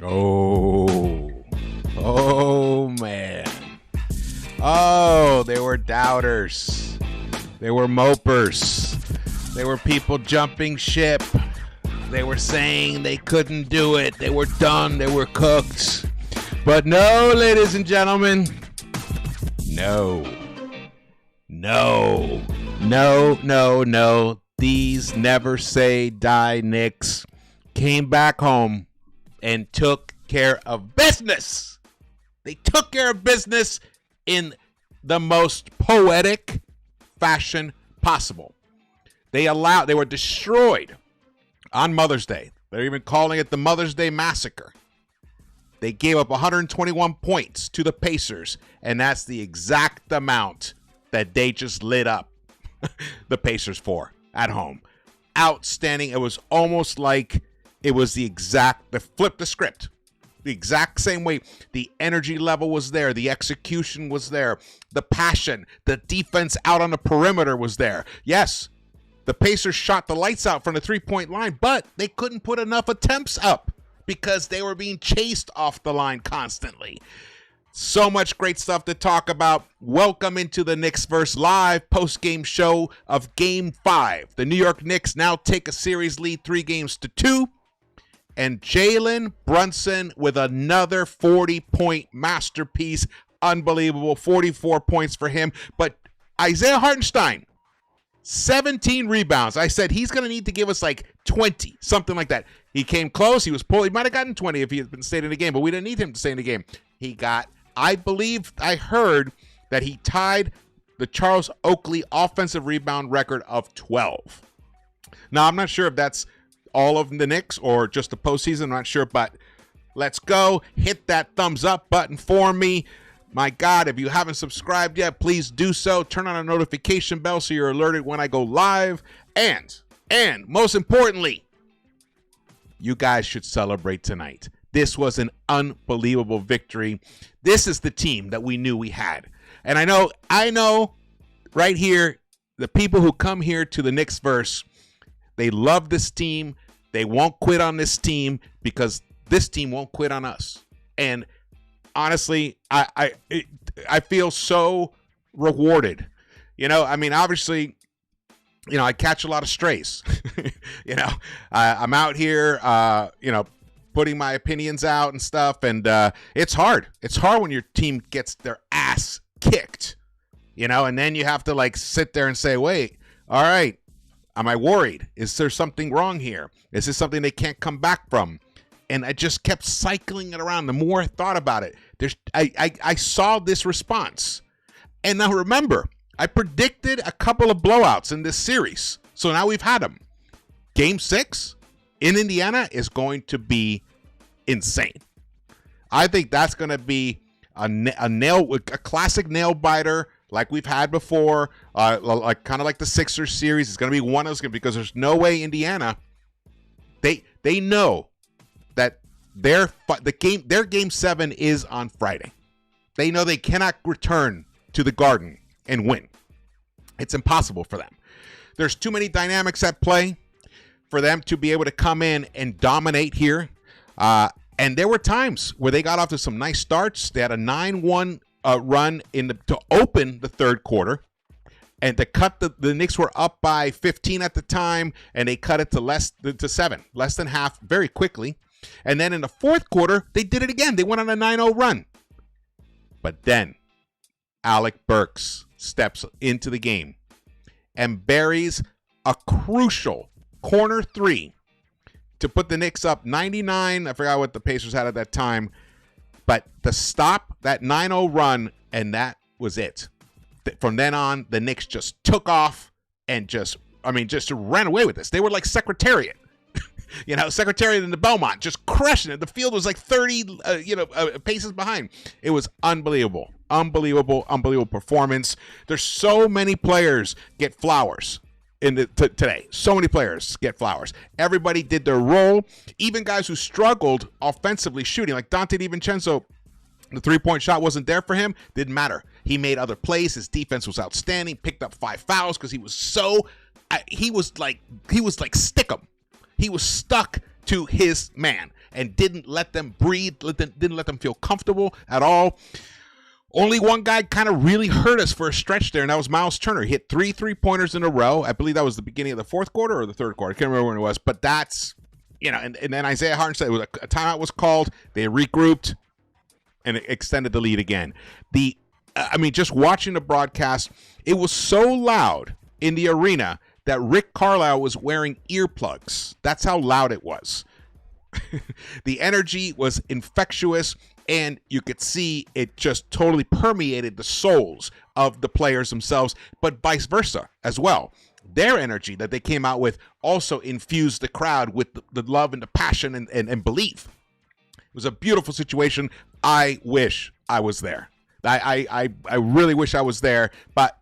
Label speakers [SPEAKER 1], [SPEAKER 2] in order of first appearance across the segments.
[SPEAKER 1] Oh, man. Oh, they were doubters. They were mopers. They were people jumping ship. They were saying they couldn't do it. They were done. They were cooked. But no, ladies and gentlemen. No. These never say die Knicks came back home and took care of business. They took care of business in the most poetic fashion possible. They were destroyed on Mother's Day. They're even calling it the Mother's Day Massacre. They gave up 121 points to the Pacers, and that's the exact amount that they just lit up the Pacers for at home. Outstanding. It was almost like it was they flipped the script. The exact same way. The energy level was there. The execution was there. The passion, the defense out on the perimeter was there. Yes, the Pacers shot the lights out from the three-point line, but they couldn't put enough attempts up because they were being chased off the line constantly. So much great stuff to talk about. Welcome into the Knicks-Verse live post-game show of Game 5. The New York Knicks now take a series lead 3-2. And Jalen Brunson with another 40-point masterpiece. Unbelievable. 44 points for him. But Isaiah Hartenstein, 17 rebounds. I said he's going to need to give us like 20, something like that. He came close. He was pulled. He might have gotten 20 if he had been stayed in the game, but we didn't need him to stay in the game. He got, I believe I heard that he tied the Charles Oakley offensive rebound record of 12. Now, I'm not sure if that's all of the Knicks or just the postseason. I'm not sure, but let's go. Hit that thumbs up button for me. My God, if you haven't subscribed yet, please do so. Turn on a notification bell so you're alerted when I go live. And most importantly, you guys should celebrate tonight. This was an unbelievable victory. This is the team that we knew we had. And I know right here, the people who come here to the Knicks-Verse, they love this team. They won't quit on this team because this team won't quit on us. And honestly, I feel so rewarded. Obviously, I catch a lot of strays. I'm out here, putting my opinions out and stuff. And it's hard. It's hard when your team gets their ass kicked, and then you have to sit there and say, wait, all right, am I worried? Is there something wrong here? Is this something they can't come back from? And I just kept cycling it around. The more I thought about it, I saw this response. And now remember, I predicted a couple of blowouts in this series. So now we've had them. Game 6 in Indiana is going to be insane. I think that's going to be a classic nail biter like we've had before, kind of like the Sixers series. It's going to be one of those, because there's no way Indiana, they know that their game 7 is on Friday. They know they cannot return to the Garden and win. It's impossible for them. There's too many dynamics at play for them to be able to come in and dominate here. And there were times where they got off to some nice starts. They had a 9-1 run to open the third quarter, and to cut the Knicks were up by 15 at the time, and they cut it to 7, less than half, very quickly. And then in the fourth quarter, they did it again. They went on a 9-0 run. But then Alec Burks steps into the game and buries a crucial corner 3 to put the Knicks up 99. I forgot what the Pacers had at that time. But to stop that 9-0 run, and that was it. From then on, the Knicks just took off and just ran away with this. They were like Secretariat. Secretariat in the Belmont, just crushing it. The field was like 30 paces behind. It was unbelievable. Unbelievable performance. There's so many players get flowers today. So many players get flowers. Everybody did their role. Even guys who struggled offensively shooting, like Dante DiVincenzo, the three-point shot wasn't there for him. Didn't matter. He made other plays. His defense was outstanding. Picked up 5 fouls because he was like stick 'em. He was stuck to his man. and didn't let them breathe, didn't let them feel comfortable at all. Only one guy kind of really hurt us for a stretch there, and that was Miles Turner. He hit 3 3-pointers in a row. I believe that was the beginning of the fourth quarter or the third quarter. I can't remember when it was, but that's, and then Isaiah Hartenstein, a timeout was called. They regrouped and extended the lead again. Just watching the broadcast, it was so loud in the arena that Rick Carlisle was wearing earplugs. That's how loud it was. The energy was infectious, and you could see it just totally permeated the souls of the players themselves, but vice versa as well. Their energy that they came out with also infused the crowd with the love and the passion and belief. It was a beautiful situation. I wish I was there. I really wish I was there, but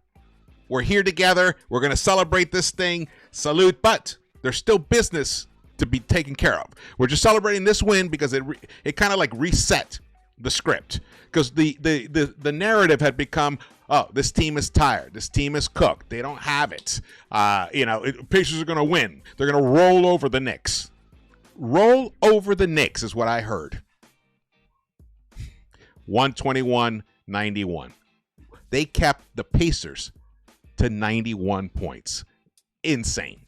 [SPEAKER 1] we're here together. We're going to celebrate this thing. Salute, but there's still business to be taken care of. We're just celebrating this win because it kind of like reset the script, because the narrative had become, oh, this team is tired. This team is cooked. They don't have it. Pacers are going to win. They're going to roll over the Knicks. Roll over the Knicks is what I heard. 121-91. They kept the Pacers to 91 points. Insane.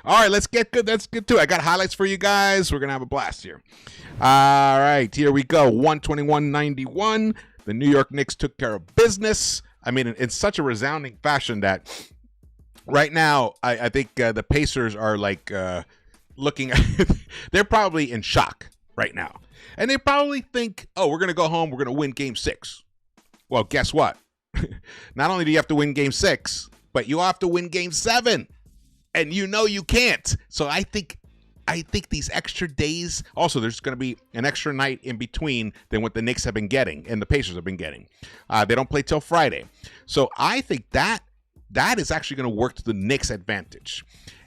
[SPEAKER 1] All right, let's get good. Let's get to it. I got highlights for you guys. We're going to have a blast here. All right, here we go. 121-91. The New York Knicks took care of business. I mean, in such a resounding fashion that right now, I think the Pacers are like looking at, they're probably in shock right now. And they probably think, oh, we're going to go home. We're going to win game 6. Well, guess what? Not only do you have to win game 6, but you have to win game 7. And you can't. So I think these extra days, also there's going to be an extra night in between than what the Knicks have been getting and the Pacers have been getting. They don't play till Friday. So I think that is actually going to work to the Knicks' advantage.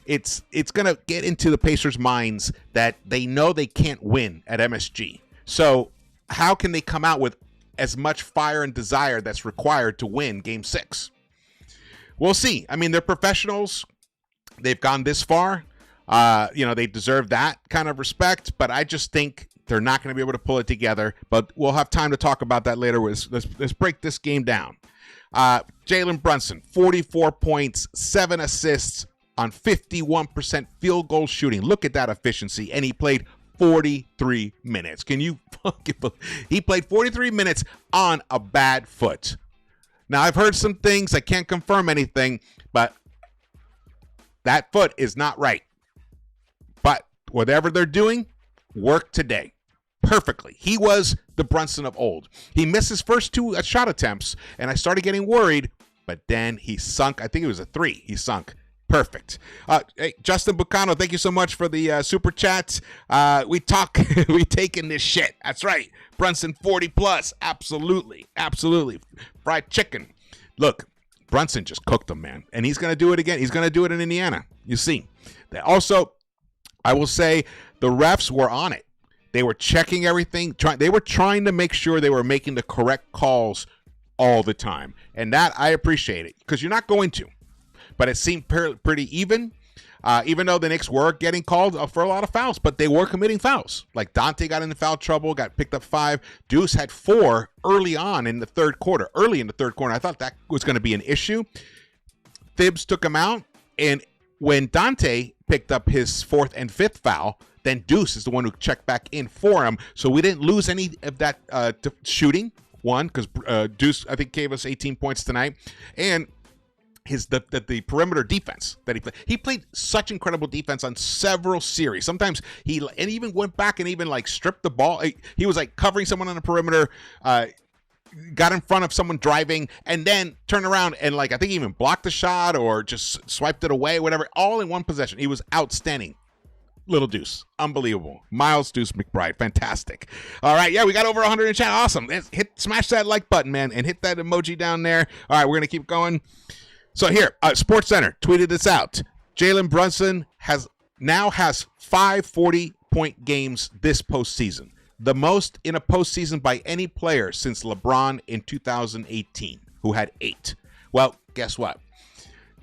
[SPEAKER 1] It's going to get into the Pacers' minds that they know they can't win at MSG. So how can they come out with as much fire and desire that's required to win game 6? We'll see. I mean, they're professionals. They've gone this far. They deserve that kind of respect, but I just think they're not going to be able to pull it together. But we'll have time to talk about that later. Let's break this game down. Jalen Brunson, 44 points, 7 assists on 51% field goal shooting. Look at that efficiency. And he played 43 minutes. Can you fucking believe? He played 43 minutes on a bad foot. Now, I've heard some things. I can't confirm anything, but that foot is not right. But whatever they're doing, worked today perfectly. He was the Brunson of old. He missed his first 2 shot attempts, and I started getting worried, but then he sunk. I think it was a 3. He sunk. Perfect. Hey, Justin Bucano, thank you so much for the super chat. We taking this shit. That's right. Brunson 40 plus. Absolutely. Fried chicken. Look, Brunson just cooked him, man. And he's going to do it again. He's going to do it in Indiana. You see. Also, I will say the refs were on it. They were checking everything. They were trying to make sure they were making the correct calls all the time. And that, I appreciate it, because you're not going to. But it seemed pretty even though the Knicks were getting called for a lot of fouls, but they were committing fouls. Like Dante got into foul trouble, got picked up 5. Deuce had 4 early in the third quarter. I thought that was going to be an issue. Thibs took him out, and when Dante picked up his 4th and 5th foul, then Deuce is the one who checked back in for him. So we didn't lose any of that shooting, one, because Deuce, I think, gave us 18 points tonight. And the perimeter defense that he played such incredible defense on several series. Sometimes he even went back and even like stripped the ball. He was like covering someone on the perimeter, got in front of someone driving, and then turned around and like I think he even blocked the shot or just swiped it away, whatever. All in one possession. He was outstanding. Little Deuce, unbelievable. Miles Deuce McBride, fantastic. All right, yeah, we got over 100 in chat. Awesome. Smash that like button, man, and hit that emoji down there. All right, we're gonna keep going. So here, SportsCenter tweeted this out. Jalen Brunson now has 5 40-point games this postseason, the most in a postseason by any player since LeBron in 2018, who had 8. Well, guess what?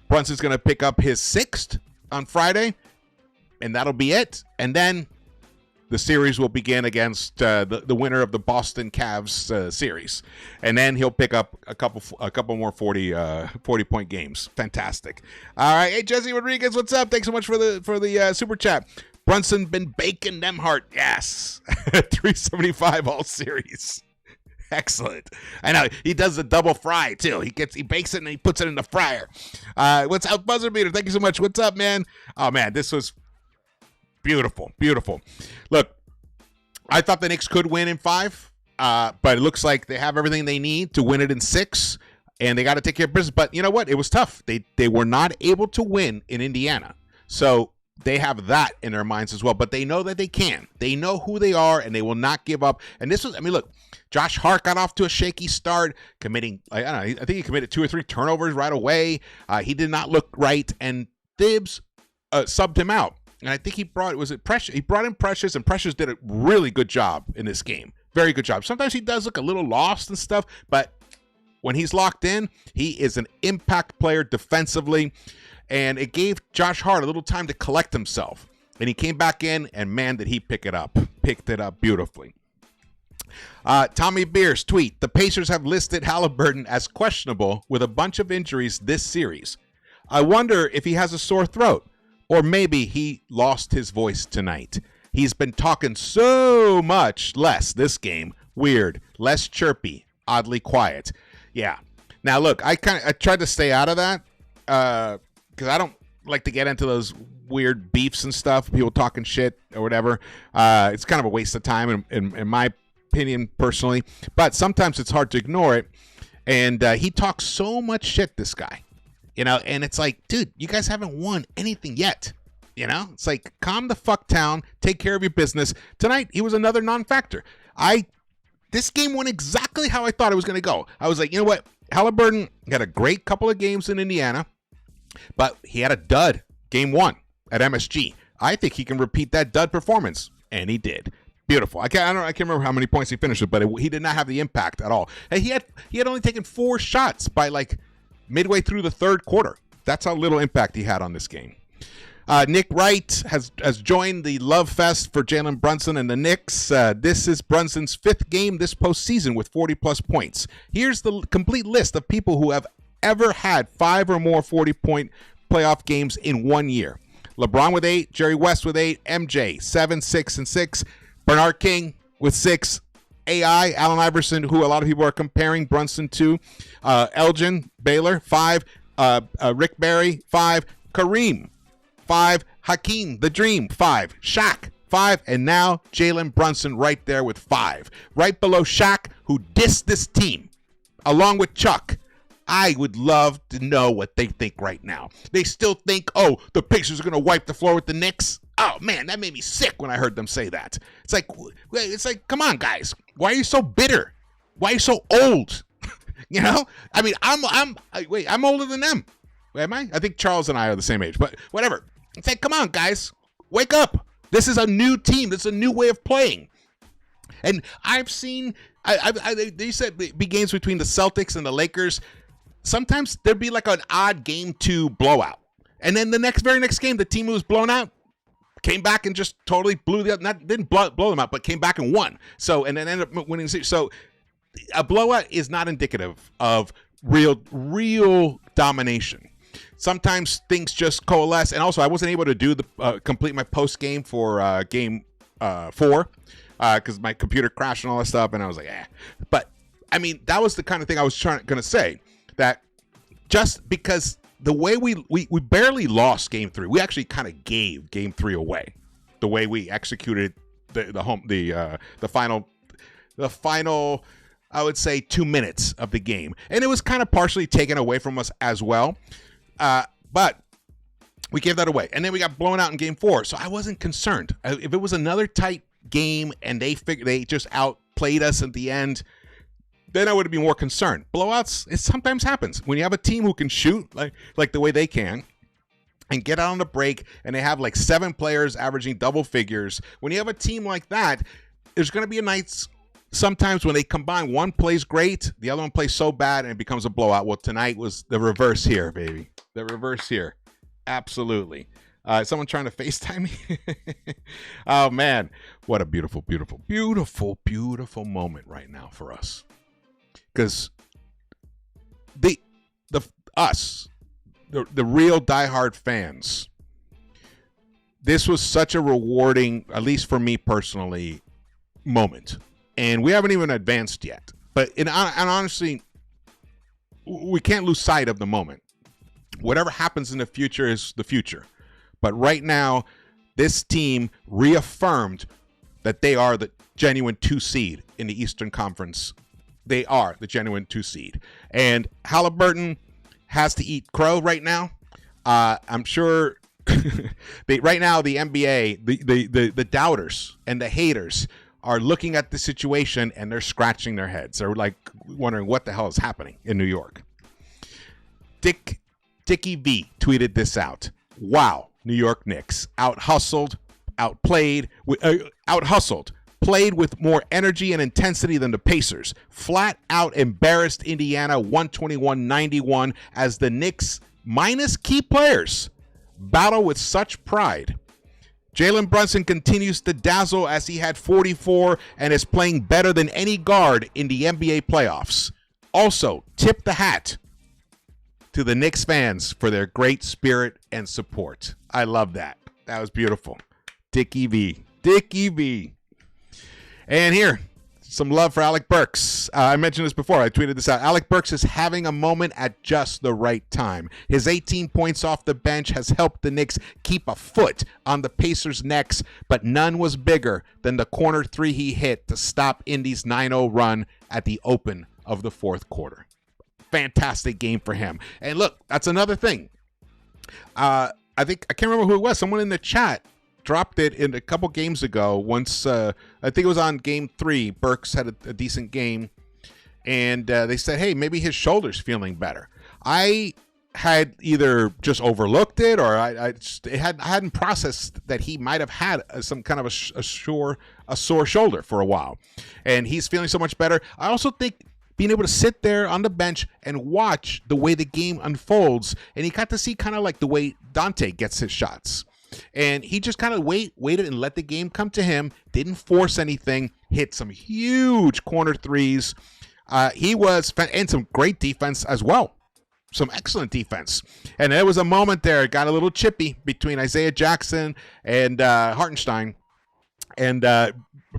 [SPEAKER 1] Brunson's going to pick up his 6th on Friday, and that'll be it. And then the series will begin against the winner of the Boston Cavs series, and then he'll pick up a couple more 40-point games. Fantastic. All right, hey Jesse Rodriguez, what's up? Thanks so much for the super chat. Brunson been baking them hard. Yes, 375 all series. Excellent. I know he does the double fry too. He bakes it and he puts it in the fryer. What's up, Buzzer Beater? Thank you so much. What's up, man? Oh man, this was beautiful. Look, I thought the Knicks could win in 5, but it looks like they have everything they need to win it in 6, and they got to take care of business. But you know what? It was tough. They were not able to win in Indiana, so they have that in their minds as well. But they know that they can. They know who they are, and they will not give up. And this was, I mean, look, Josh Hart got off to a shaky start, committing, I don't know, I think he committed 2 or 3 turnovers right away. He did not look right, and Thibs subbed him out. And I think he brought in Precious, and Precious did a really good job in this game. Very good job. Sometimes he does look a little lost and stuff, but when he's locked in, he is an impact player defensively. And it gave Josh Hart a little time to collect himself. And he came back in, and man, did he pick it up. Picked it up beautifully. Tommy Beers tweet, the Pacers have listed Halliburton as questionable with a bunch of injuries this series. I wonder if he has a sore throat, or maybe he lost his voice tonight. He's been talking so much less this game. Weird, less chirpy, oddly quiet. Yeah. Now look, I tried to stay out of that because I don't like to get into those weird beefs and stuff, people talking shit or whatever. It's kind of a waste of time in my opinion personally, but sometimes it's hard to ignore it. And he talks so much shit, this guy, you know, and it's like, dude, you guys haven't won anything yet. You know, it's like, calm the fuck down, take care of your business. Tonight, he was another non-factor. This game went exactly how I thought it was going to go. I was like, you know what? Halliburton had a great couple of games in Indiana, but he had a dud game 1 at MSG. I think he can repeat that dud performance, and he did. Beautiful. I can't remember how many points he finished with, but he did not have the impact at all. Hey, he had only taken 4 shots by like midway through the third quarter. That's how little impact he had on this game. Nick Wright has joined the love fest for Jalen Brunson and the Knicks. This is Brunson's 5th game this postseason with 40-plus points. Here's the complete list of people who have ever had 5 or more 40-point playoff games in 1 year. LeBron with 8, Jerry West with 8, MJ 7, 6, and 6, Bernard King with 6, AI, Allen Iverson, who a lot of people are comparing Brunson to, Elgin Baylor 5, Rick Barry 5, Kareem 5, Hakeem the Dream 5, Shaq 5, and now Jalen Brunson right there with 5. Right below Shaq, who dissed this team, along with Chuck. I would love to know what they think right now. They still think, oh, the Pacers are going to wipe the floor with the Knicks? Oh, man, that made me sick when I heard them say that. It's like, come on, guys. Why are you so bitter? Why are you so old? You know? I mean, I'm older than them. Am I? I think Charles and I are the same age, but whatever. It's like, come on, guys. Wake up. This is a new team. This is a new way of playing. And I've seen, they said be games between the Celtics and the Lakers. Sometimes there'd be like an odd game 2 blowout. And then the very next game, the team who was blown out came back and just totally didn't blow them out, but came back and won. So, and then ended up winning the series. So a blowout is not indicative of real domination. Sometimes things just coalesce. And also, I wasn't able to do complete my post game for game 4 because my computer crashed and all that stuff. And I was like, eh. But I mean, that was the kind of thing I was going to say, that just because the way we barely lost game 3, we actually kind of gave game 3 away. The way we executed the final, I would say, 2 minutes of the game, and it was kind of partially taken away from us as well. But we gave that away, and then we got blown out in game 4. So I wasn't concerned. If it was another tight game and they just outplayed us at the end, then I would be more concerned. Blowouts, it sometimes happens when you have a team who can shoot like the way they can and get out on the break, and they have like 7 players averaging double figures. When you have a team like that, there's going to be a night sometimes when they combine, one plays great, the other one plays so bad, and it becomes a blowout. Well, tonight was the reverse here, baby. The reverse here. Absolutely. Someone trying to FaceTime me? Oh, man. What a beautiful, beautiful, beautiful, beautiful moment right now for us. Because the real diehard fans, this was such a rewarding, at least for me personally, moment. And we haven't even advanced yet. And honestly, we can't lose sight of the moment. Whatever happens in the future is the future. But right now, this team reaffirmed that they are the genuine 2 seed in the Eastern Conference. They are the genuine 2 seed. And Halliburton has to eat crow right now. I'm sure right now the NBA, the doubters and the haters are looking at the situation and they're scratching their heads. They're like wondering what the hell is happening in New York. Dickie V tweeted this out. Wow, New York Knicks out-hustled, played with more energy and intensity than the Pacers. Flat out embarrassed Indiana 121-91 as the Knicks, minus key players, battle with such pride. Jalen Brunson continues to dazzle as he had 44 and is playing better than any guard in the NBA playoffs. Also, tip the hat to the Knicks fans for their great spirit and support. I love that. That was beautiful. Dickie V. And here, some love for Alec Burks. I mentioned this before. I tweeted this out. Alec Burks is having a moment at just the right time. His 18 points off the bench has helped the Knicks keep a foot on the Pacers' necks, but none was bigger than the corner 3 he hit to stop Indy's 9-0 run at the open of the fourth quarter. Fantastic game for him. And look, that's another thing. I can't remember who it was. Someone in the chat dropped it in a couple games ago. Once, I think it was on game 3. Burks had a decent game, and they said, hey, maybe his shoulder's feeling better. I had either just overlooked it or I hadn't processed that he might have had some kind of a sore shoulder for a while, and he's feeling so much better. I also think being able to sit there on the bench and watch the way the game unfolds, and he got to see kind of like the way Dante gets his shots. And he just kind of waited and let the game come to him, didn't force anything, hit some huge corner threes. And some great defense as well. Some excellent defense. And there was a moment there, got a little chippy between Isaiah Jackson and Hartenstein. And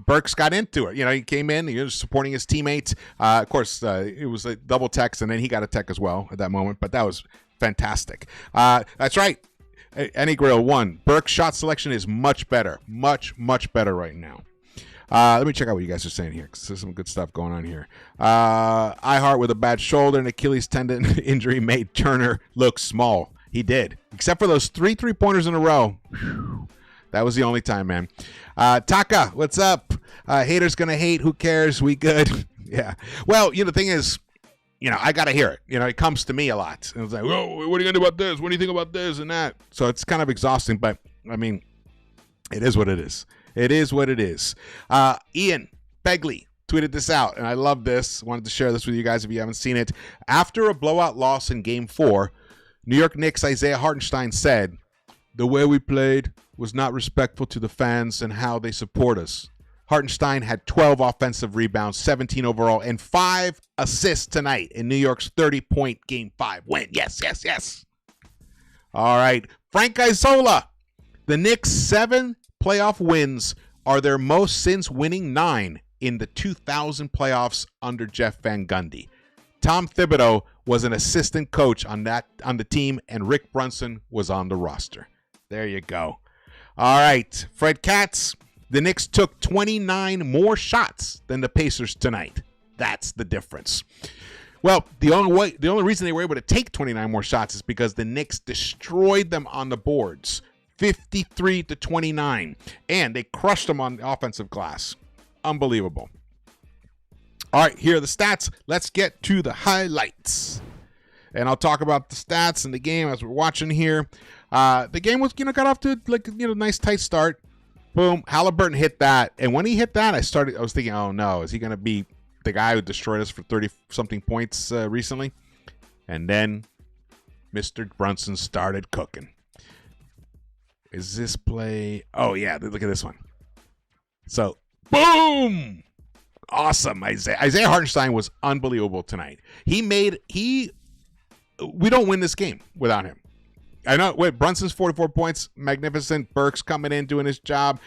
[SPEAKER 1] Burks got into it. You know, he came in, he was supporting his teammates. Of course, it was a double text, and then he got a tech as well at that moment. But that was fantastic. That's right. Any Grill 1. Burks' shot selection is much better. Much, much better right now. Let me check out what you guys are saying here, because there's some good stuff going on here. iHeart with a bad shoulder and Achilles tendon injury made Turner look small. He did. Except for those 3 3-pointers in a row. Whew. That was the only time, man. Taka, what's up? Haters gonna hate. Who cares? We good. Yeah. Well, the thing is, I got to hear it. It comes to me a lot. And it's like, whoa, what are you going to do about this? What do you think about this and that? So it's kind of exhausting, but, I mean, it is what it is. It is what it is. Ian Begley tweeted this out, and I love this. Wanted to share this with you guys if you haven't seen it. After a blowout loss in Game 4, New York Knicks Isaiah Hartenstein said, "The way we played was not respectful to the fans and how they support us." Hartenstein had 12 offensive rebounds, 17 overall, and 5 assists tonight in New York's 30-point Game 5 win. Yes, yes, yes. All right. Frank Isola. The Knicks' 7 playoff wins are their most since winning 9 in the 2000 playoffs under Jeff Van Gundy. Tom Thibodeau was an assistant coach on the team, and Rick Brunson was on the roster. There you go. All right. Fred Katz. The Knicks took 29 more shots than the Pacers tonight. That's the difference. Well, the only reason they were able to take 29 more shots is because the Knicks destroyed them on the boards, 53-29, and they crushed them on the offensive glass. Unbelievable. All right, here are the stats. Let's get to the highlights. And I'll talk about the stats in the game as we're watching here. The game was, got off to a nice tight start. Boom, Halliburton hit that. And when he hit that, I was thinking, oh no, is he going to be the guy who destroyed us for 30-something points recently? And then Mr. Brunson started cooking. is this play? Oh, yeah. Look at this one. So, boom! Awesome. Isaiah Hartenstein was unbelievable tonight. We don't win this game without him. I know. Wait, Brunson's 44 points, magnificent. Burks coming in, doing his job.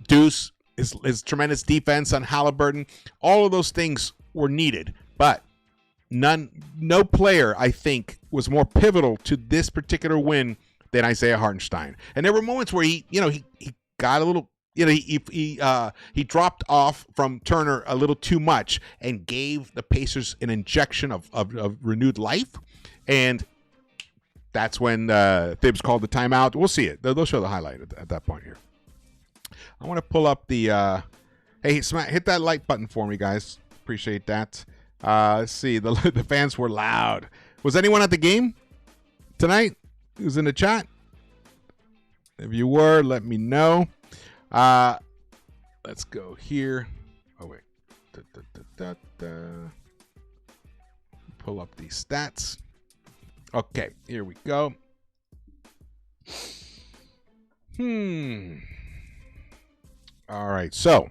[SPEAKER 1] Deuce, his tremendous defense on Halliburton. All of those things were needed, but no player, I think, was more pivotal to this particular win than Isaiah Hartenstein. And there were moments where he got a little, he dropped off from Turner a little too much and gave the Pacers an injection of renewed life. And that's when Thibs called the timeout. We'll see it. They'll show the highlight at that point here. I want to pull up the hey, hit that like button for me, guys. Appreciate that. Let's see. The fans were loud. Was anyone at the game tonight? Who's in the chat? If you were, let me know. Let's go here. Oh, wait. Pull up these stats. Okay, here we go. All right, so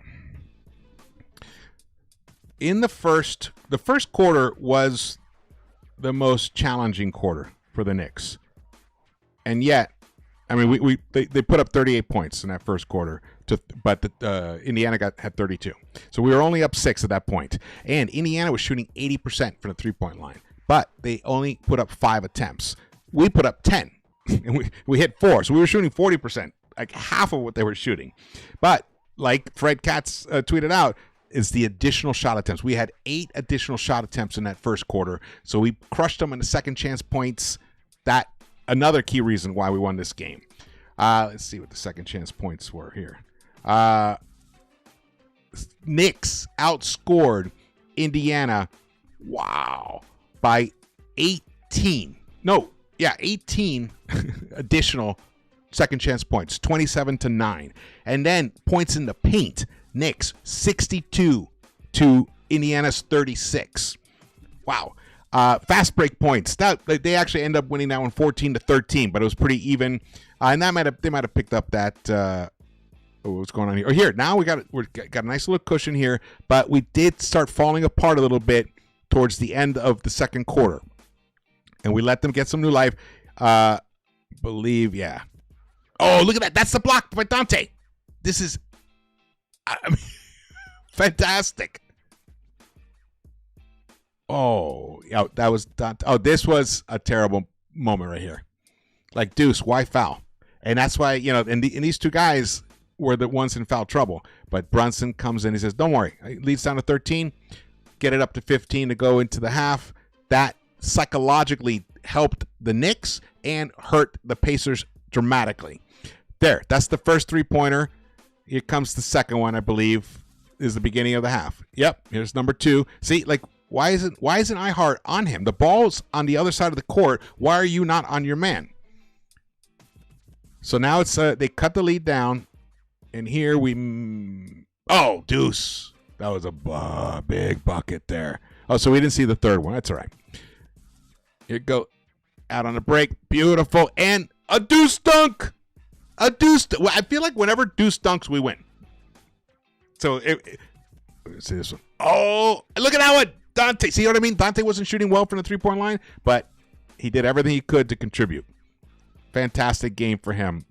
[SPEAKER 1] in the first quarter was the most challenging quarter for the Knicks. And yet, I mean, they put up 38 points in that first quarter, but Indiana had 32. So we were only up 6 at that point. And Indiana was shooting 80% from the three-point line, but they only put up 5 attempts. We put up 10, and we hit 4. So we were shooting 40%, like half of what they were shooting. But like Fred Katz tweeted out, is the additional shot attempts. We had 8 additional shot attempts in that first quarter, so we crushed them in the second chance points. That another key reason why we won this game. Let's see what the second chance points were here. Knicks outscored Indiana, by 18. No, yeah, 18 additional second chance points, 27-9. And then points in the paint. Knicks 62 to Indiana's 36. Wow. Fast break points. They actually end up winning that one 14-13, but it was pretty even. And they might have picked up that. What's going on here? Oh, here now we got a nice little cushion here, but we did start falling apart a little bit towards the end of the second quarter, and we let them get some new life. Yeah. Oh, look at that! That's the block by Dante. This is, fantastic. Oh, yeah, that was Dante. Oh, this was a terrible moment right here. Like, Deuce, why foul? And that's why, and these two guys were the ones in foul trouble. But Brunson comes in, he says, don't worry. It leads down to 13. Get it up to 15 to go into the half. That psychologically helped the Knicks and hurt the Pacers dramatically. There, that's the first three-pointer. Here comes the second one, I believe, is the beginning of the half. Yep, here's number 2. See, like, why isn't Ihart on him? The ball's on the other side of the court. Why are you not on your man? So now it's they cut the lead down, and here Deuce. That was a big bucket there. Oh, so we didn't see the third one. That's all right. Here go out on the break. Beautiful. And a Deuce dunk. Well, I feel like whenever Deuce dunks, we win. So let's see this one. Oh, look at that one. Dante. See what I mean? Dante wasn't shooting well from the three-point line, but he did everything he could to contribute. Fantastic game for him.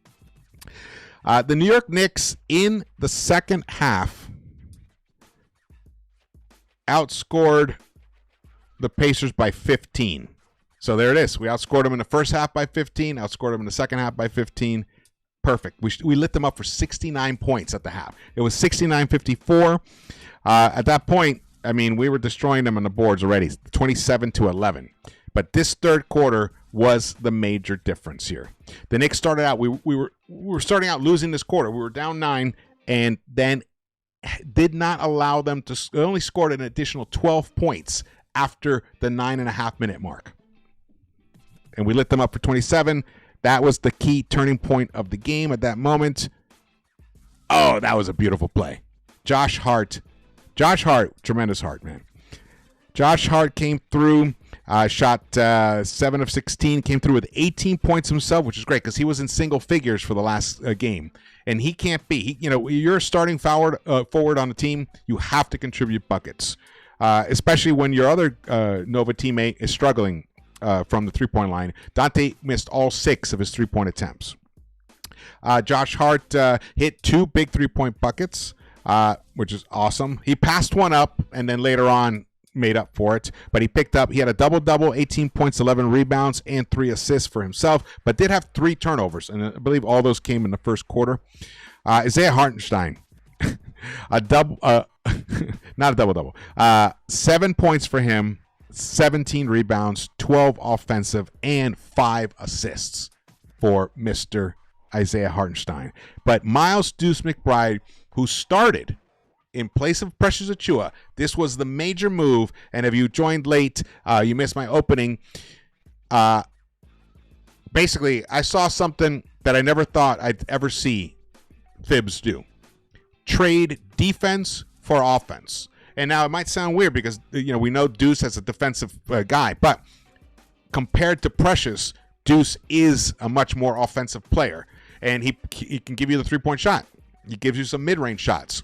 [SPEAKER 1] The New York Knicks in the second half outscored the Pacers by 15. So there it is. We outscored them in the first half by 15, outscored them in the second half by 15. Perfect. We lit them up for 69 points at the half. It was 69-54. At that point, I mean, we were destroying them on the boards already, 27-11. But this third quarter was the major difference here. The Knicks started out, we were starting out losing this quarter. We were down 9, and then did not allow them to, only scored an additional 12 points after the 9.5-minute mark. And we lit them up for 27. That was the key turning point of the game at that moment. Oh, that was a beautiful play. Josh Hart, tremendous heart, man. Josh Hart came through. Shot 7 of 16, came through with 18 points himself, which is great because he was in single figures for the last game. And he can't be. You're starting forward on the team, you have to contribute buckets, especially when your other Nova teammate is struggling from the three-point line. Dante missed all 6 of his three-point attempts. Josh Hart hit 2 big three-point buckets, which is awesome. He passed one up and then later on made up for it, but he had a double-double, 18 points, 11 rebounds, and 3 assists for himself, but did have 3 turnovers, and I believe all those came in the first quarter. Isaiah Hartenstein, not a double-double, 7 points for him, 17 rebounds, 12 offensive, and 5 assists for Mr. Isaiah Hartenstein. But Miles Deuce McBride, who started in place of Precious Achiuwa, this was the major move. And if you joined late, you missed my opening. Basically, I saw something that I never thought I'd ever see Thibs do. Trade defense for offense. And now it might sound weird because we know Deuce as a defensive guy, but compared to Precious, Deuce is a much more offensive player. And he can give you the three-point shot. He gives you some mid-range shots.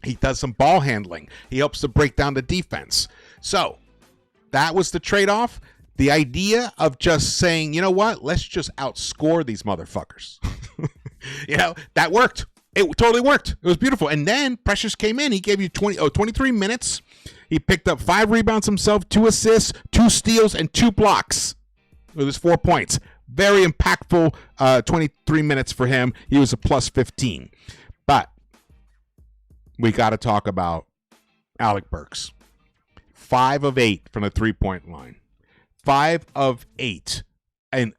[SPEAKER 1] He does some ball handling. He helps to break down the defense. So that was the trade-off. The idea of just saying, you know what, let's just outscore these motherfuckers. That worked. It totally worked. It was beautiful. And then Precious came in. He gave you 23 minutes. He picked up 5 rebounds himself, 2 assists, 2 steals, and 2 blocks with his 4 points. Very impactful 23 minutes for him. He was a plus 15. But we got to talk about Alec Burks. 5 of 8 from the three-point line. 5 of 8. And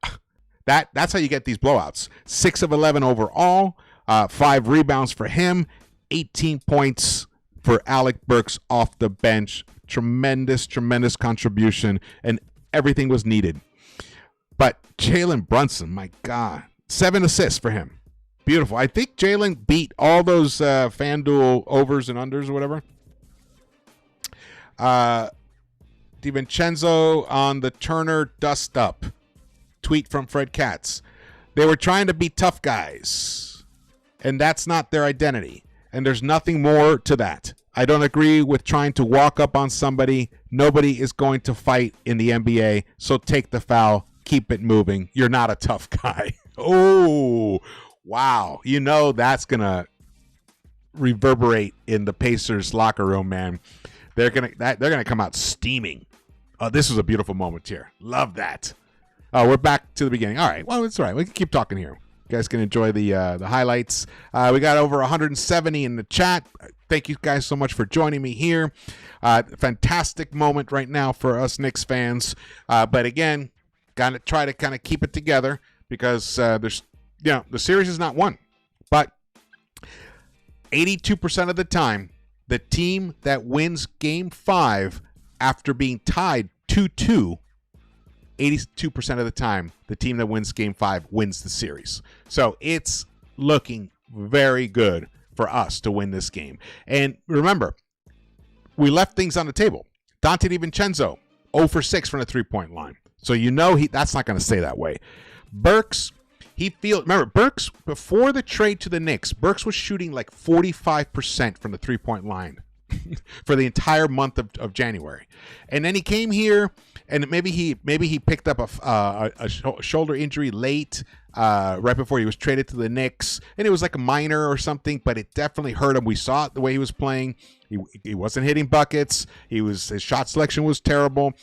[SPEAKER 1] that's how you get these blowouts. 6 of 11 overall. 5 rebounds for him. 18 points for Alec Burks off the bench. Tremendous, tremendous contribution. And everything was needed. But Jalen Brunson, my God. 7 assists for him. Beautiful. I think Jalen beat all those FanDuel overs and unders or whatever. DiVincenzo on the Turner dust up. Tweet from Fred Katz. They were trying to be tough guys, and that's not their identity. And there's nothing more to that. I don't agree with trying to walk up on somebody. Nobody is going to fight in the NBA, so take the foul. Keep it moving. You're not a tough guy. Oh, wow. That's going to reverberate in the Pacers locker room, man. They're going to come out steaming. Oh, this was a beautiful moment here. Love that. Oh, we're back to the beginning. All right. Well, it's all right. We can keep talking here. You guys can enjoy the highlights. We got over 170 in the chat. Thank you guys so much for joining me here. Fantastic moment right now for us Knicks fans. But again, got to try to kind of keep it together because the series is not won. But 82% of the time, the team that wins Game 5 after being tied 2-2, 82% of the time, the team that wins Game 5 wins the series. So it's looking very good for us to win this game. And remember, we left things on the table. Dante DiVincenzo, 0 for 6 from the three-point line. So that's not going to stay that way. Burks, remember, Burks, before the trade to the Knicks, Burks was shooting like 45% from the three-point line for the entire month of January. And then he came here, and maybe he picked up a shoulder injury late, right before he was traded to the Knicks, and it was like a minor or something, but it definitely hurt him. We saw it the way he was playing. He wasn't hitting buckets. His shot selection was terrible,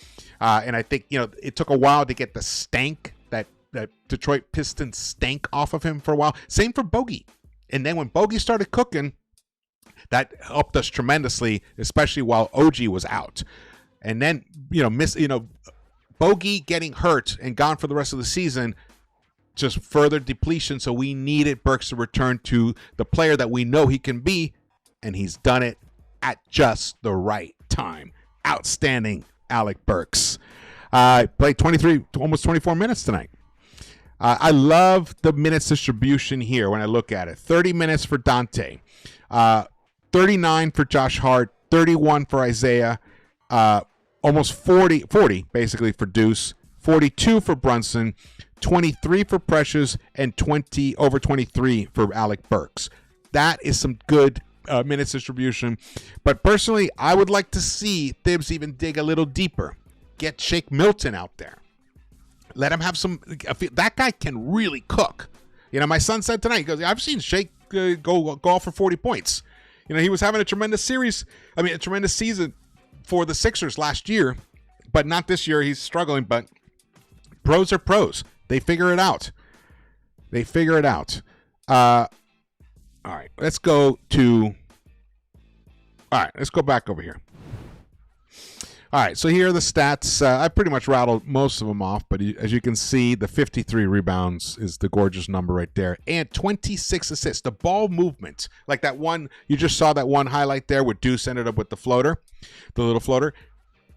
[SPEAKER 1] and I think it took a while to get the stank that Detroit Pistons stank off of him for a while. Same for Bogey, and then when Bogey started cooking, that helped us tremendously, especially while OG was out. And then Bogey getting hurt and gone for the rest of the season, just further depletion. So we needed Burks to return to the player that we know he can be, and he's done it at just the right time. Outstanding, Alec Burks. Played 23, almost 24 minutes tonight. I love the minutes distribution here when I look at it. 30 minutes for Dante, 39 for Josh Hart, 31 for Isaiah, almost 40 basically for Deuce, 42 for Brunson, 23 for Precious, and 20 over 23 for Alec Burks. That is some good minutes distribution. But personally, I would like to see Thibs even dig a little deeper. Get Shake Milton out there. Let him have some. That guy can really cook. You know, my son said tonight, he goes, I've seen Shake go off for 40 points. You know, he was having a tremendous season for the Sixers last year, but not this year. He's struggling, but pros are pros. They figure it out. All right, let's go back over here. All right, so here are the stats. I pretty much rattled most of them off, but as you can see, the 53 rebounds is the gorgeous number right there, and 26 assists. The ball movement, like that one, you just saw that one highlight there where Deuce ended up with the little floater.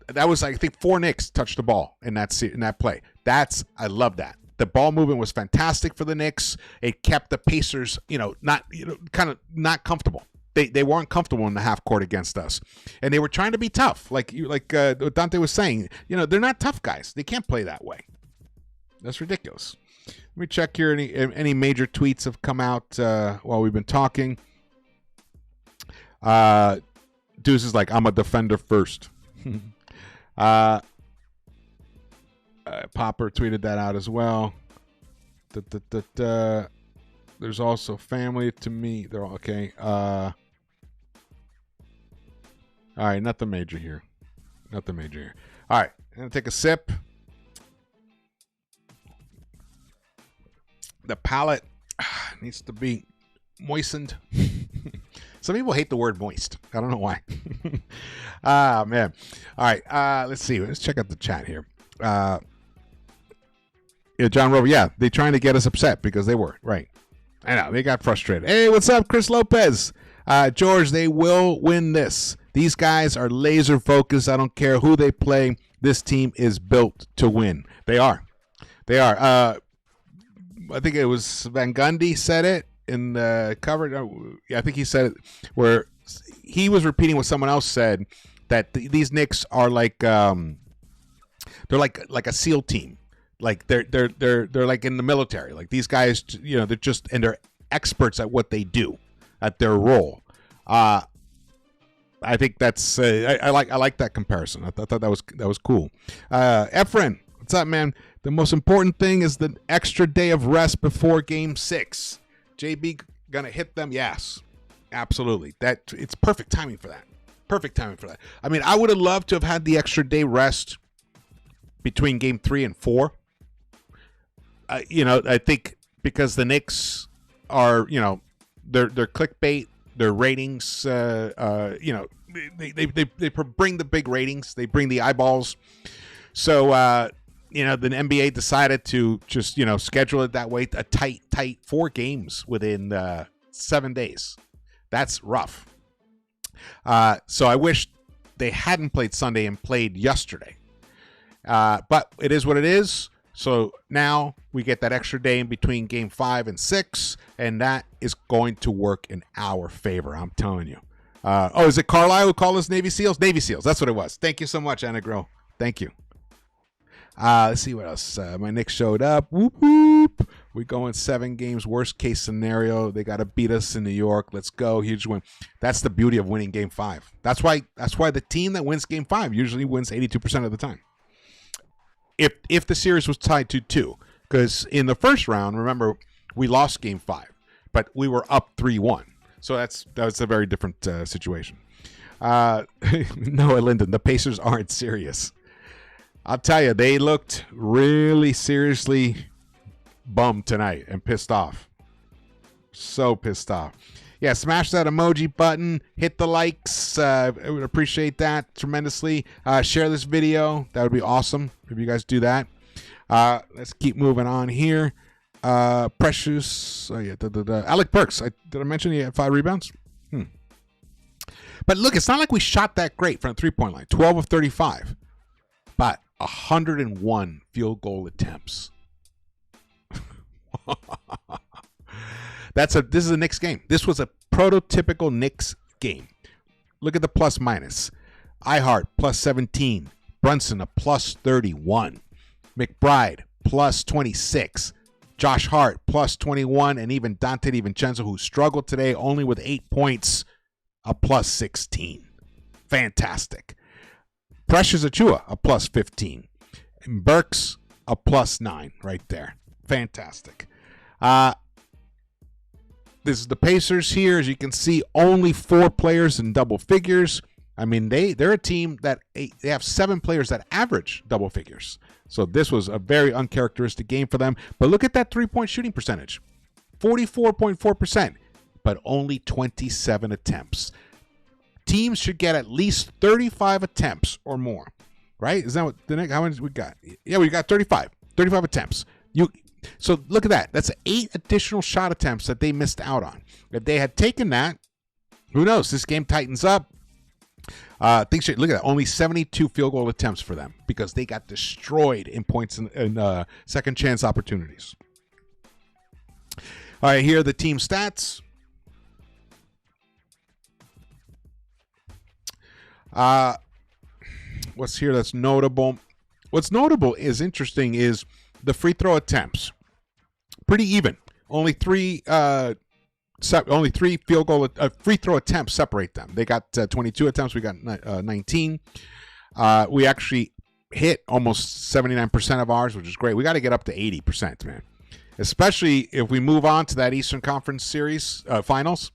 [SPEAKER 1] That was, I think, 4 Knicks touched the ball in that play. I love that. The ball movement was fantastic for the Knicks. It kept the Pacers, kind of not comfortable. They weren't comfortable in the half court against us, and they were trying to be tough. Like Dante was saying, they're not tough guys. They can't play that way. That's ridiculous. Let me check here. Any major tweets have come out while we've been talking. Deuce is like, I'm a defender first. Popper tweeted that out as well. There's also family to me. They're all okay. All right, nothing major here. All right, I'm going to take a sip. The palate needs to be moistened. Some people hate the word moist. I don't know why. Man. All right, let's see. Let's check out the chat here. John Rover, they're trying to get us upset because they were, right. I know, they got frustrated. Hey, what's up, Chris Lopez? George, they will win this. These guys are laser focused. I don't care who they play. This team is built to win. They are. I think it was Van Gundy said it in the cover. I think he said it where he was repeating what someone else said, that these Knicks are like they're like a SEAL team. Like they're like in the military. Like these guys, they're experts at what they do, at their role. I think that's I like that comparison. I thought that was cool. Efren, what's up, man? The most important thing is the extra day of rest before Game 6. JB gonna hit them? Yes, absolutely. It's perfect timing for that. I mean, I would have loved to have had the extra day rest between Game 3 and 4. I think because the Knicks are, they're clickbait, their ratings, they bring the big ratings, they bring the eyeballs. So, the NBA decided to just, schedule it that way, a tight 4 games within 7 days. That's rough. So I wish they hadn't played Sunday and played yesterday. But it is what it is. So now we get that extra day in between Game 5 and 6, and that is going to work in our favor. I'm telling you. Is it Carlisle who called us Navy SEALs? Navy SEALs. That's what it was. Thank you so much, Anna Grill. Thank you. Let's see what else. My Knicks showed up. Whoop, whoop. We going 7 games. Worst case scenario. They got to beat us in New York. Let's go. Huge win. That's the beauty of winning Game 5. That's why the team that wins Game 5 usually wins 82% of the time. If the series was tied 2-2, because in the first round, remember, we lost Game 5, but we were up 3-1. So that was a very different situation. Noah Linden, the Pacers aren't serious. I'll tell you, they looked really seriously bummed tonight and pissed off. So pissed off. Yeah, smash that emoji button. Hit the likes. I would appreciate that tremendously. Share this video. That would be awesome if you guys do that. Let's keep moving on here. Precious. Alec Burks. Did I mention he had 5 rebounds? But look, it's not like we shot that great from the 3-point line. 12 of 35. But 101 field goal attempts. This is a Knicks game. This was a prototypical Knicks game. Look at the plus minus. iHeart plus 17. Brunson, a plus 31. McBride, plus 26. Josh Hart, plus 21. And even Dante DiVincenzo, who struggled today only with 8 points, a plus 16. Fantastic. Precious Achua, a plus 15. And Burks, a plus 9 right there. Fantastic. This is the Pacers here. As you can see, only 4 players in double figures. I mean, they're a team that they have 7 players that average double figures. So this was a very uncharacteristic game for them. But look at that three-point shooting percentage. 44.4%, but only 27 attempts. Teams should get at least 35 attempts or more, right? Is that what the next? How many we got? Yeah, we got 35. 35 attempts. So look at that. That's 8 additional shot attempts that they missed out on. If they had taken that, who knows? This game tightens up. Look at that. Only 72 field goal attempts for them because they got destroyed in points and second chance opportunities. All right, here are the team stats. What's here that's notable? What's notable is interesting is the free throw attempts. Pretty even. Only three field goal free throw attempts separate them. They got 22 attempts. We got 19. We actually hit almost 79% of ours, which is great. We got to get up to 80%, man. Especially if we move on to that Eastern Conference Series finals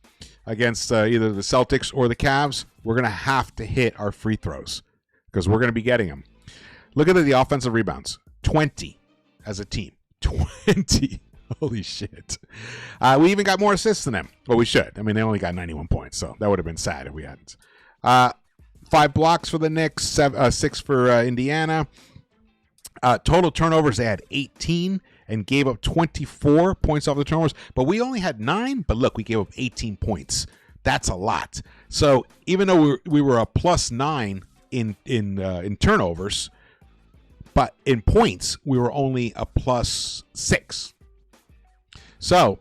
[SPEAKER 1] against either the Celtics or the Cavs. We're going to have to hit our free throws because we're going to be getting them. Look at the offensive rebounds. 20 as a team. 20. Holy shit. We even got more assists than them. Well, we should. I mean, they only got 91 points, so that would have been sad if we hadn't. 5 blocks for the Knicks, 6 for Indiana. Total turnovers, they had 18 and gave up 24 points off the turnovers. But we only had 9, but look, we gave up 18 points. That's a lot. So even though we were a plus 9 in turnovers, but in points, we were only a plus 6. So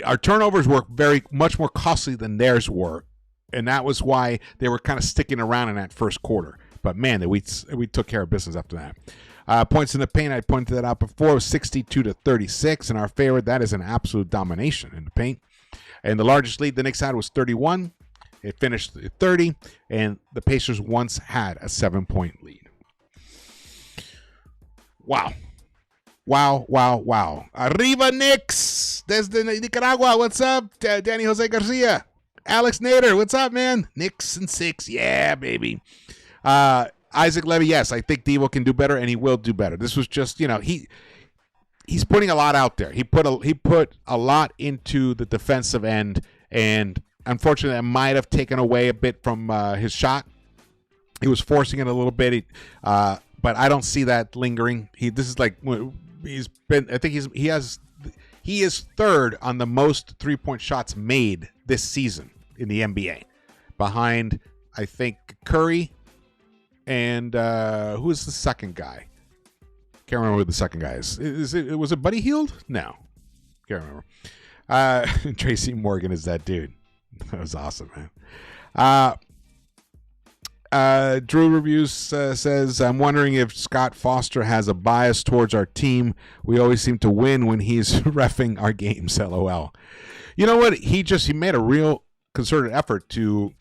[SPEAKER 1] our turnovers were much more costly than theirs were, and that was why they were kind of sticking around in that first quarter. But man, we took care of business after that. Points in the paint, I pointed that out before, was 62-36 in our favor. That is an absolute domination in the paint. And the largest lead the Knicks had was 31. It finished at 30, and the Pacers once had a 7-point lead. Wow. Wow. Arriba Knicks! Desde Nicaragua, what's up? Danny Jose Garcia. Alex Nader, what's up, man? Knicks and 6, yeah, baby. Isaac Levy, yes, I think Devo can do better, and he will do better. This was just, he's putting a lot out there. He put a lot into the defensive end, and unfortunately, it might have taken away a bit from his shot. He was forcing it a little bit, but I don't see that lingering. He is third on the most 3-point shots made this season in the NBA, behind I think Curry and who is the second guy? Can't remember who the second guy is. Was it Buddy Hield? No, can't remember. Tracy Morgan is that dude. That was awesome, man. Drew Reviews says, I'm wondering if Scott Foster has a bias towards our team. We always seem to win when he's reffing our games, LOL. You know what? He made a real concerted effort to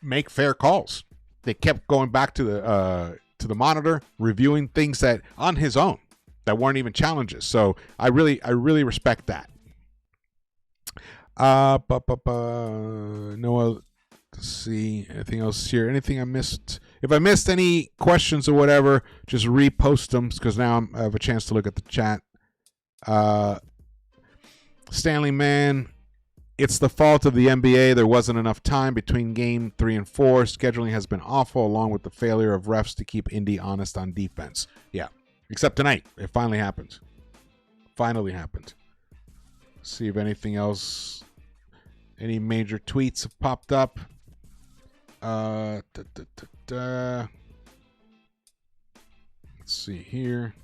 [SPEAKER 1] make fair calls. They kept going back to the monitor, reviewing things that on his own that weren't even challenges. So I really respect that. Noah, let's see, anything else here? Anything I missed? If I missed any questions or whatever, just repost them because now I have a chance to look at the chat. Stanley Man, it's the fault of the NBA. There wasn't enough time between game 3 and 4. Scheduling has been awful, along with the failure of refs to keep Indy honest on defense. Yeah, except tonight. It finally happened. See if anything else, any major tweets have popped up. Let's see here.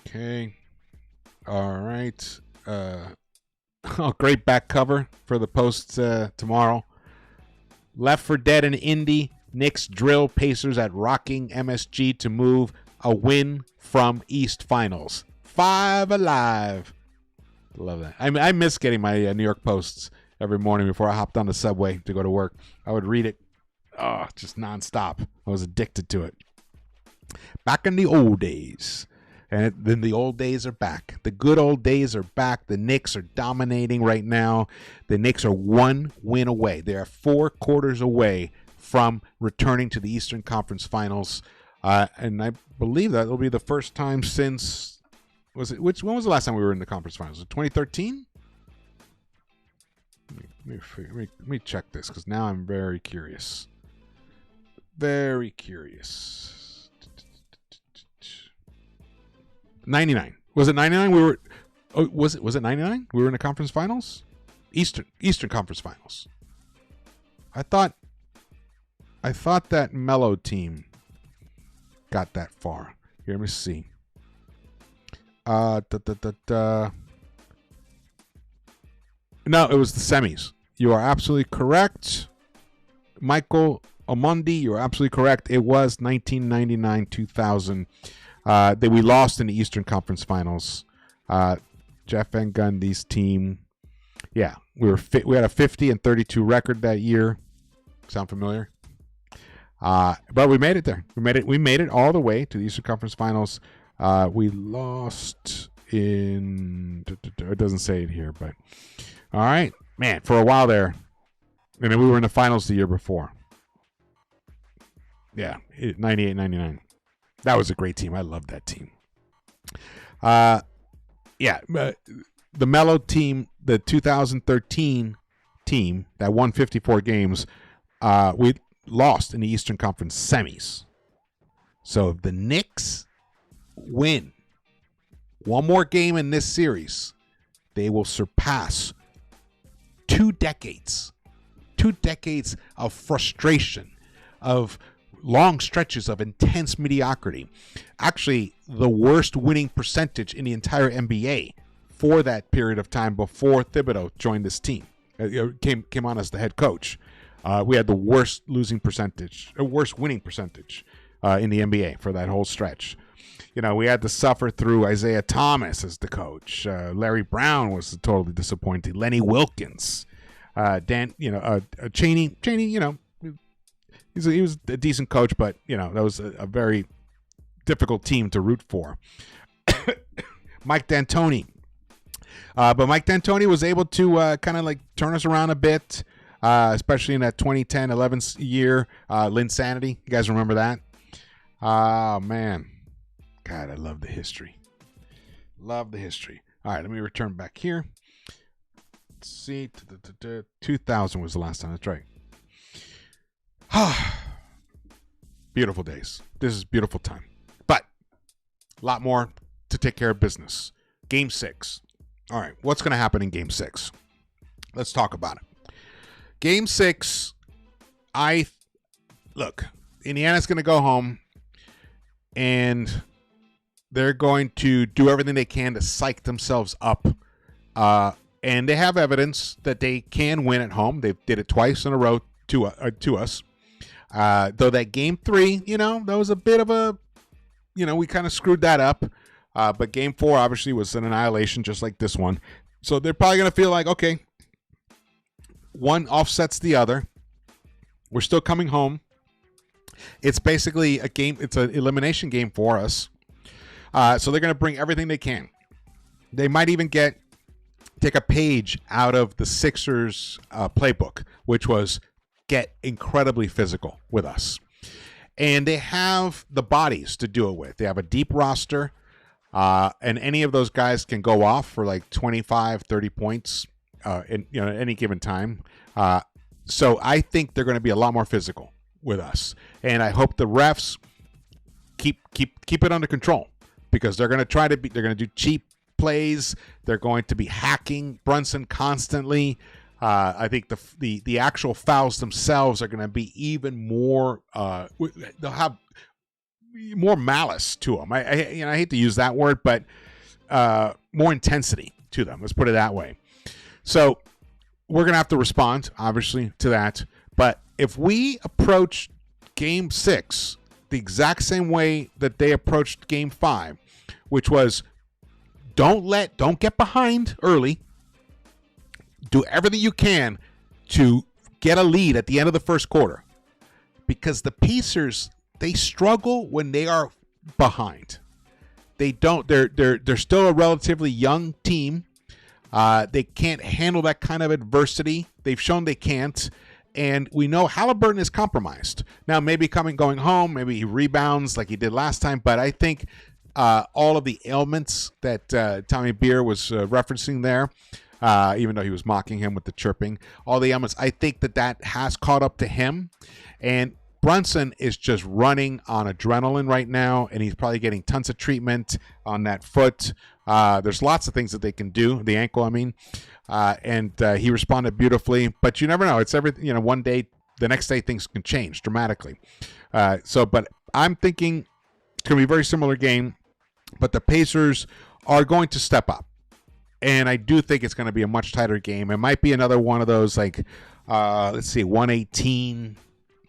[SPEAKER 1] Okay. All right. Great back cover for the Post tomorrow. Left for dead in Indy. Knicks drill Pacers at rocking MSG to move a win from East Finals. 5 alive. Love that. I miss getting my New York Posts every morning before I hopped on the subway to go to work. I would read it, just nonstop. I was addicted to it. Back in the old days. And then the old days are back. The good old days are back. The Knicks are dominating right now. The Knicks are 1 win away. They are 4 quarters away from returning to the Eastern Conference Finals. And I believe that will be the first time since, when was the last time we were in the conference finals? Was it 2013? Let me check this, because now I'm very curious. Very curious. 99. Was it 99? Was it 99? We were in the conference finals? Eastern Conference Finals. I thought that Melo team got that far. Here, let me see. No, it was the semis. You are absolutely correct. Michael Omondi, you are absolutely correct. It was 1999-2000 that we lost in the Eastern Conference Finals. Jeff Van Gundy's team. Yeah, we had a 50-32 record that year. Sound familiar? But we made it there. We made it all the way to the Eastern Conference Finals. We lost in, it doesn't say it here, but all right, man, for a while there. And then we were in the finals the year before. Yeah, 98-99. That was a great team. I loved that team. The Melo team, the 2013 team that won 54 games, we lost in the Eastern Conference semis. So if the Knicks win one more game in this series, they will surpass 2 decades of frustration, of long stretches of intense mediocrity. Actually, the worst winning percentage in the entire NBA for that period of time before Thibodeau joined this team, came on as the head coach. We had the worst winning percentage in the NBA for that whole stretch. We had to suffer through Isaiah Thomas as the coach. Larry Brown was totally disappointing. Lenny Wilkins, Chaney. He was a decent coach, but that was a very difficult team to root for. Mike D'Antoni, but Mike D'Antoni was able to kind of like turn us around a bit, especially in that 2010-11 year. Linsanity, you guys remember that? Oh man, God, I love the history. Love the history. All right, let me return back here. Let's see, 2000 was the last time. That's right. Beautiful days. This is a beautiful time. But a lot more to take care of business. Game 6. All right, what's going to happen in Game 6? Let's talk about it. Game 6, look, Indiana's going to go home, and they're going to do everything they can to psych themselves up. And they have evidence that they can win at home. They did it twice in a row to us. Though that Game 3, that was a bit of a, we kind of screwed that up. But Game 4 obviously was an annihilation, just like this one. So they're probably going to feel like, okay, one offsets the other. We're still coming home. It's basically a game. It's an elimination game for us. So they're going to bring everything they can. They might even take a page out of the Sixers playbook, which was get incredibly physical with us. And they have the bodies to do it with. They have a deep roster, and any of those guys can go off for like 25, 30 points in any given time. So I think they're going to be a lot more physical with us. And I hope the refs keep it under control, because they're going to they're going to do cheap plays. They're going to be hacking Brunson constantly. I think the actual fouls themselves are going to be even more. They'll have more malice to them. I hate to use that word, but more intensity to them. Let's put it that way. So we're going to have to respond, obviously, to that. But if we approach Game 6 the exact same way that they approached Game 5, which was don't get behind early. Do everything you can to get a lead at the end of the first quarter. Because the Pacers, they struggle when they are behind. They don't. They're still a relatively young team. They can't handle that kind of adversity. They've shown they can't. And we know Halliburton is compromised. Now, maybe going home, maybe he rebounds like he did last time. But I think all of the ailments that Tommy Beer was referencing there, even though he was mocking him with the chirping, all the ailments, I think that has caught up to him. And Brunson is just running on adrenaline right now, and he's probably getting tons of treatment on that foot. There's lots of things that they can do, the ankle, I mean. And he responded beautifully, but you never know. It's everything, one day, the next day, things can change dramatically. But I'm thinking it's going to be a very similar game, but the Pacers are going to step up. And I do think it's going to be a much tighter game. It might be another one of those, like, let's see, 118,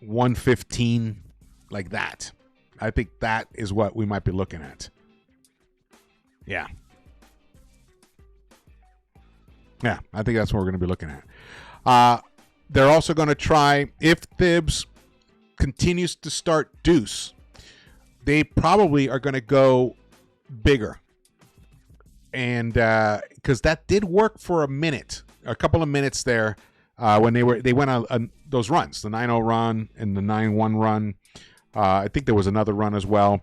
[SPEAKER 1] 115, like that. I think that is what we might be looking at. Yeah. Yeah, I think that's what we're going to be looking at. They're also going to try, if Thibs continues to start Deuce, they probably are going to go bigger. And because that did work for a couple of minutes there when they went on those runs, the 9-0 run and the 9-1 run. I think there was another run as well.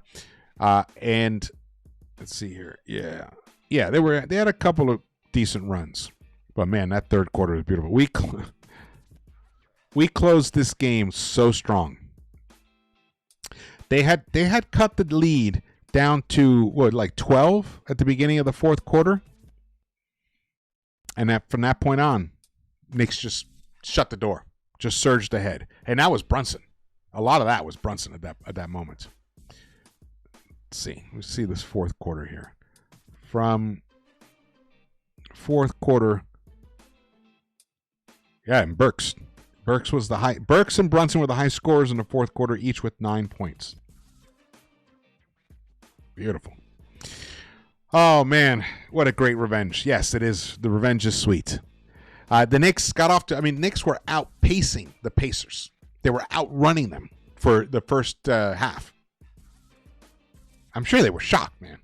[SPEAKER 1] And let's see here. Yeah, they had a couple of decent runs. But man, that third quarter was beautiful. We closed this game so strong. They had cut the lead down to 12 at the beginning of the fourth quarter, and from that point on, Knicks just shut the door, just surged ahead, and that was Brunson. A lot of that was Brunson at that moment. Let's see this fourth quarter here. From fourth quarter. Yeah, and Burks and Brunson were the high scorers in the fourth quarter, each with 9 points. Beautiful. Oh man, what a great revenge. Yes, it is. The revenge is sweet. The Knicks Knicks were outpacing the Pacers. They were outrunning them for the first half. I'm sure they were shocked, man.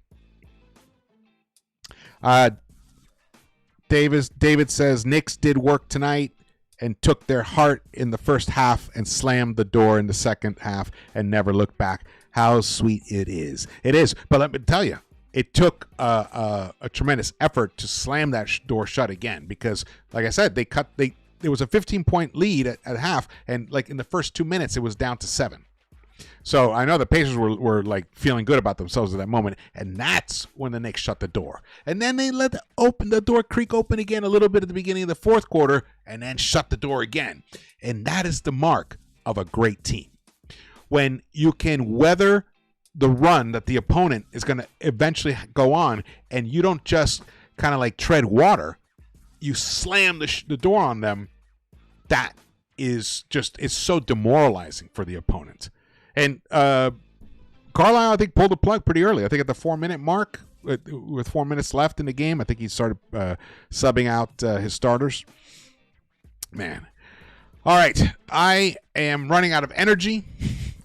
[SPEAKER 1] David says Knicks did work tonight and took their heart in the first half and slammed the door in the second half and never looked back. How sweet it is. It is. But let me tell you, it took a tremendous effort to slam that door shut again because, like I said, there was a 15-point lead at half, and like in the first 2 minutes, it was down to 7. So I know the Pacers were like feeling good about themselves at that moment, and that's when the Knicks shut the door. And then they let the door creak open again a little bit at the beginning of the fourth quarter, and then shut the door again. And that is the mark of a great team. When you can weather the run that the opponent is going to eventually go on, and you don't just kind of like tread water, you slam the door on them. That is just, it's so demoralizing for the opponent. And Carlisle, I think, pulled the plug pretty early. I think at the 4-minute mark, with 4 minutes left in the game, I think he started subbing out his starters. Man. All right. I am running out of energy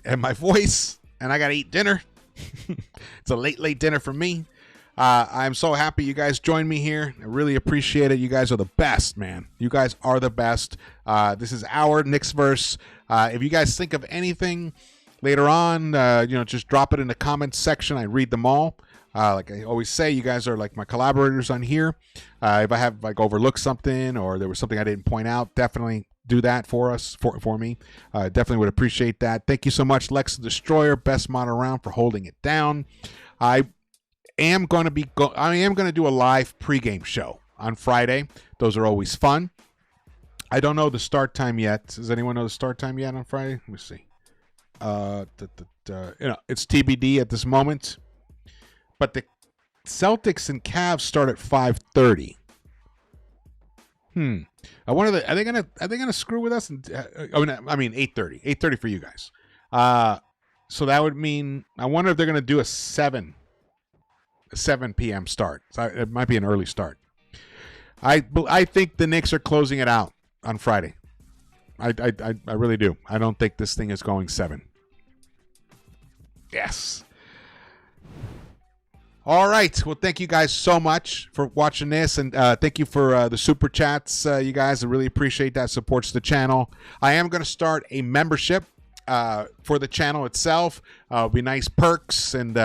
[SPEAKER 1] and my voice, and I got to eat dinner. It's a late dinner for me. I'm so happy you guys joined me here. I really appreciate it. You guys are the best, man. You guys are the best. This is our Knicks-Verse. If you guys think of anything later on, just drop it in the comments section. I read them all. Like I always say, you guys are like my collaborators on here. If I have overlooked something or there was something I didn't point out, definitely do that for me. Definitely would appreciate that. Thank you so much, Lex the Destroyer, best mod around, for holding it down. I am going to do a live pregame show on Friday. Those are always fun. I don't know the start time yet. Does anyone know the start time yet on Friday? Let me see. It's TBD at this moment. But the Celtics and Cavs start at 5:30. I wonder, are they gonna screw with us? I mean 8:30. 8:30 for you guys. So that would mean, I wonder if they're gonna do a 7 p.m. start. So it might be an early start. I think the Knicks are closing it out on Friday. I really do. I don't think this thing is going 7. Yes. All right. Well, thank you guys so much for watching this, and thank you for the super chats, you guys. I really appreciate that. Supports the channel. I am going to start a membership for the channel itself. It'll be nice perks, and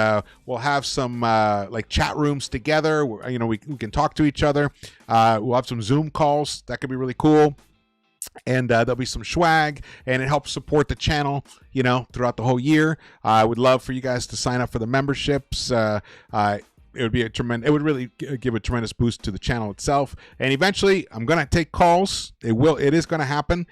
[SPEAKER 1] we'll have some like chat rooms together. You know, we can talk to each other. We'll have some Zoom calls. That could be really cool. And there'll be some swag, and it helps support the channel, you know, throughout the whole year. I would love for you guys to sign up for the memberships. It would be it would really give a tremendous boost to the channel itself. And eventually, I'm gonna take calls. It is gonna happen.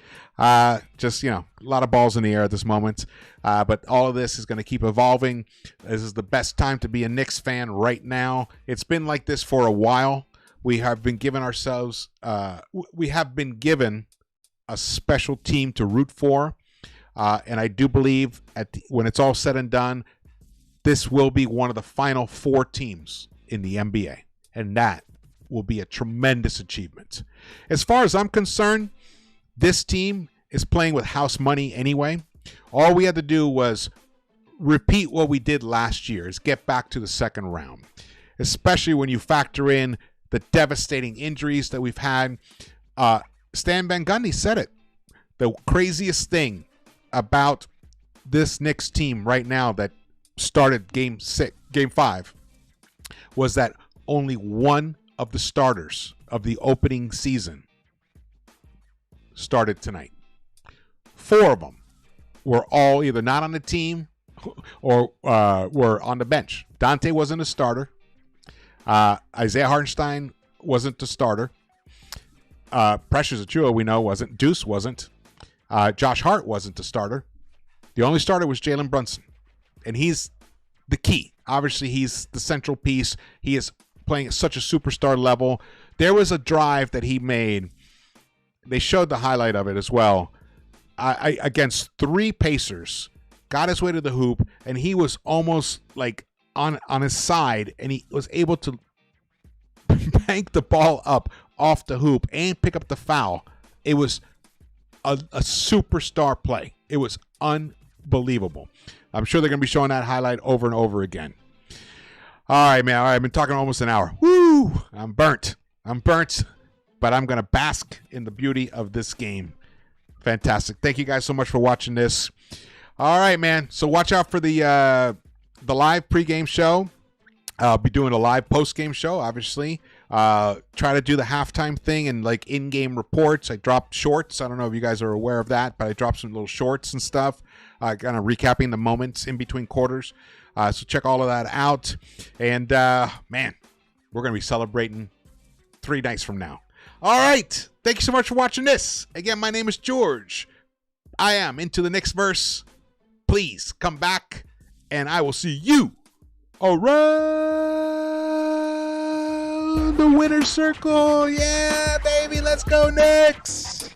[SPEAKER 1] Just, you know, a lot of balls in the air at this moment. But all of this is gonna keep evolving. This is the best time to be a Knicks fan right now. It's been like this for a while. We have been given ourselves. We have been given a special team to root for, and I do believe when it's all said and done, this will be one of the final 4 teams in the NBA, and that will be a tremendous achievement. As far as I'm concerned, this team is playing with house money anyway. All we had to do was repeat what we did last year, is get back to the second round, especially when you factor in the devastating injuries that we've had. Stan Van Gundy said it. The craziest thing about this Knicks team right now that started game 5 was that only one of the starters of the opening season started tonight. 4 of them were all either not on the team or were on the bench. Dante wasn't a starter. Isaiah Hartenstein wasn't the starter. Precious Achiuwa, we know, wasn't. Deuce wasn't. Josh Hart wasn't the starter. The only starter was Jalen Brunson. And he's the key. Obviously, he's the central piece. He is playing at such a superstar level. There was a drive that he made. They showed the highlight of it as well. Against 3 Pacers. Got his way to the hoop, and he was almost like on his side, and he was able to bank the ball up off the hoop and pick up the foul. It was a superstar play. It was unbelievable. I'm sure they're going to be showing that highlight over and over again. All right, man. All right, I've been talking almost an hour. Woo! I'm burnt, but I'm going to bask in the beauty of this game. Fantastic. Thank you guys so much for watching this. All right, man. So watch out for the live pregame show. I'll be doing a live post-game show, obviously. Try to do the halftime thing and like in-game reports. I dropped shorts. I don't know if you guys are aware of that, but I dropped some little shorts and stuff, kind of recapping the moments in between quarters. So check all of that out. And, man, we're going to be celebrating 3 nights from now. All right. Thank you so much for watching this. Again, my name is George. I am into the Knicks-Verse. Please come back, and I will see you around the winner's circle. Yeah, baby. Let's go, Knicks.